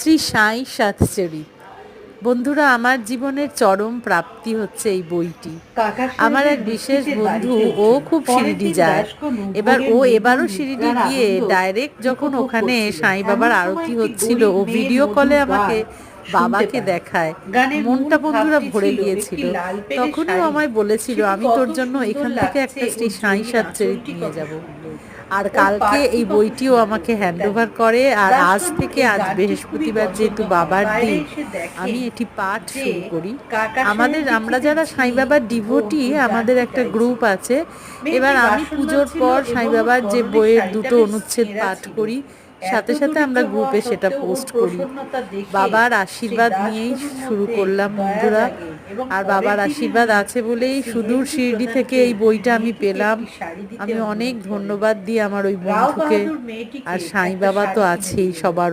শ্রী সাই সাতচরিত। বন্ধুরা, আমার জীবনের চরম প্রাপ্তি হচ্ছে এই বইটি। আমার এক বিশেষ বন্ধু, ও খুব শিরডি যায়। এবারও শিরডি গিয়ে ডাইরেক্ট যখন ওখানে সাই বাবার আরতি হচ্ছিল, ও ভিডিও কলে আমাকে বাবাকে দেখায়। মনটা বন্ধুরা ভরে গিয়েছিল। তখনই ও আমায় বলেছিল, আমি তোর জন্য এখান থেকে একটা শ্রী সাই সাতচরিত নিয়ে যাব। আর কালকে এই বইটিও আমাকে হ্যান্ড ওভার করে। আর আজ বৃহস্পতিবার যেহেতু বাবার দিন, আমি এটি পাঠ শুরু করি। আমরা যারা সাই বাবার ডিভোটি, আমাদের একটা গ্রুপ আছে। এবার আমি পুজোর পর সাই বাবার যে বইয়ের দুটো অনুচ্ছেদ পাঠ করি, সাথে সাথে আমরা গ্রুপে সেটা পোস্ট করি। বাবার আশীর্বাদ নিয়েই শুরু করলাম বন্ধুরা। আর বাবার আশীর্বাদ আছে বলেই সুদূর শিরডি থেকে এই বইটা আমি পেলাম। আমি অনেক ধন্যবাদ দিই আমার ওই বন্ধুকে। আর সাই বাবা তো আছেই সবার